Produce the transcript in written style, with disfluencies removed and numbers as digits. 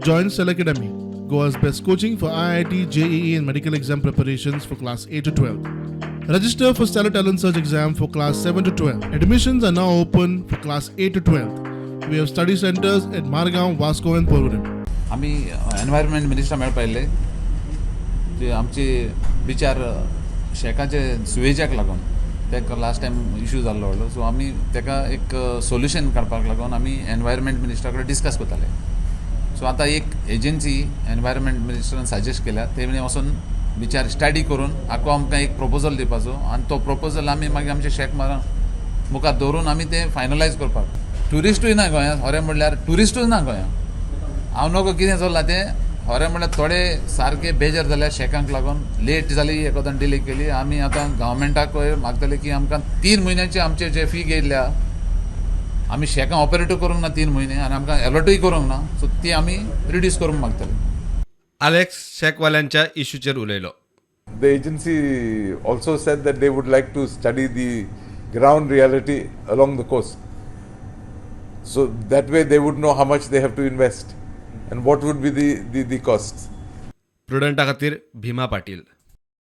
Join Cell Academy, Goa's best coaching for IIT, JEE and medical exam preparations for class 8 to 12. Register for Stellar Talent Search exam for class 7 to 12. Admissions are now open for class 8 to 12. We have study centers at Margaon, Vasco and Porvorim. आम्ही environment minister मेळ पाहिले ते आमचे बिचार शेकाचे सुवेजाक लागून तेका last time issue जाल्लो व्हडलो सो आमी तेका एक सोल्युशन काडपाक लागून आमी एनवायरमेंट मिनिस्टरा कडेन डिस्कस करताले सो आतां एक एजन्सी एनवायरमेंट मिनिस्टरान सजेस्ट केल्या तेणे वचून बिचार स्टडी करून आखो आमकां एक प्रपोजल दिवपाचो आनी तो प्रपोजल आमी मागीर आमचे शेक मारा मुखार दवरून आमी ते फायनलायज करपाक ट्युरिस्टूय ना गोंयांत खरें म्हणल्यार ट्युरिस्टूच ना गोंयांत हांव नोको कितें चल्लां तें खरें म्हणल्यार थोडे सारके बेजार जाल्या शेकांक लागून लेट जाली एकोदान डिले केली आमी आतां गव्हर्मेंटाक मागतले की आमकां 3 म्हयन्याचे आमचे जे फी घेयल्या आमी शेकां ऑपरेटूय करूंक ना 3 म्हयने आनी आमकां अलॉटूय करूंक ना सो ती आमी रिड्यूस करूंक मागतले. Alex शेकवाल्यांच्या इश्यूचेर उलयलो. The agency also said that they would like to study the ground reality along the coast. So that way they would know how much they have to invest and what would be the costs. प्रुडंटा खातीर भीमा पाटील.